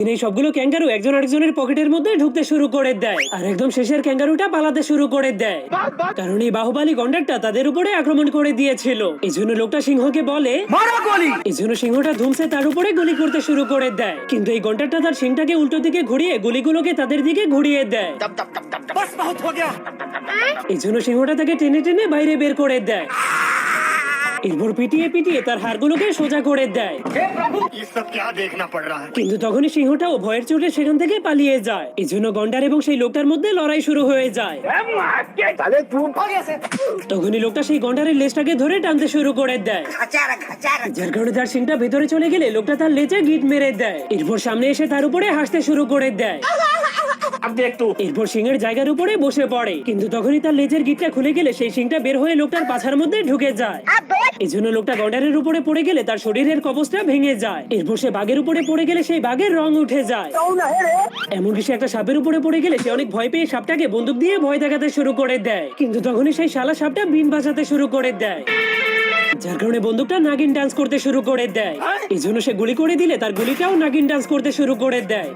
এই সবগুলো ক্যাঙ্গারু একজন আরেকজনের পকেটের মধ্যে ঢুকতে শুরু করে দেয়, আর একদম শেষের ক্যাঙ্গারুটা পালাতে শুরু করে দেয়, কারণ এই বাহুবলী গন্ডারটা তাদের উপরে আক্রমণ করে দিয়েছিল। এই জন্য লোকটা সিংহকে বলে মারো গুলি। এই জন্য সিংহটা ধুমসে তার উপরে গুলি করতে শুরু করে দেয়, কিন্তু এই গন্ডারটা তার সিংটাকে উল্টো দিকে ঘুরিয়ে গুলিগুলোকে তাদের দিকে ঘুরিয়ে দেয়। এই জন্য সিংহটা তাকে টেনে টেনে বাইরে বের করে দেয়, এরপর পিটিয়ে পিটিয়ে তার হাড়গুলোকে সোজা করে দেয়। কিন্তু তখনই সিংহটাও ভয়ের চোটে সেখান থেকে পালিয়ে যায়। এই জন্য গন্ডার এবং সেই লোকটার মধ্যে লড়াই শুরু হয়ে যায়। তখনই লোকটা সেই গন্ডারের লেজটাকে ধরে টানতে শুরু করে দেয়, যার কারণে তার সিংটা ভেতরে চলে গেলে লোকটা তার লেজে গিট মেরে দেয়। এরপর সামনে এসে তার উপরে হাসতে শুরু করে দেয়, এরপর সিংহের জায়গার উপরে বসে পড়ে। কিন্তু তখনই তার লেজের গিটটা খুলে গেলে সেই সিংটা বের হয়ে লোকটার পাছার মধ্যে ঢুকে যায়। এই জন্য লোকটা গন্ডারের উপরে পড়ে গেলে তার শরীরের কবচটা ভেঙে যায়। এরপর সে বাঘের উপরে পড়ে গেলে সেই বাঘের রং উঠে যায়। এমনকি সে একটা সাপের উপরে পড়ে গেলে সে অনেক ভয় পেয়ে সাপটাকে বন্দুক দিয়ে ভয় দেখাতে শুরু করে দেয়। কিন্তু তখনই সেই শালা সাপটা বিন বাজাতে শুরু করে দেয়, যার কারণে বন্দুকটা নাগিন ডান্স করতে শুরু করে দেয়। এই জন্য সে গুলি করে দিলে তার গুলিটাও নাগিন ডান্স করতে শুরু করে দেয়।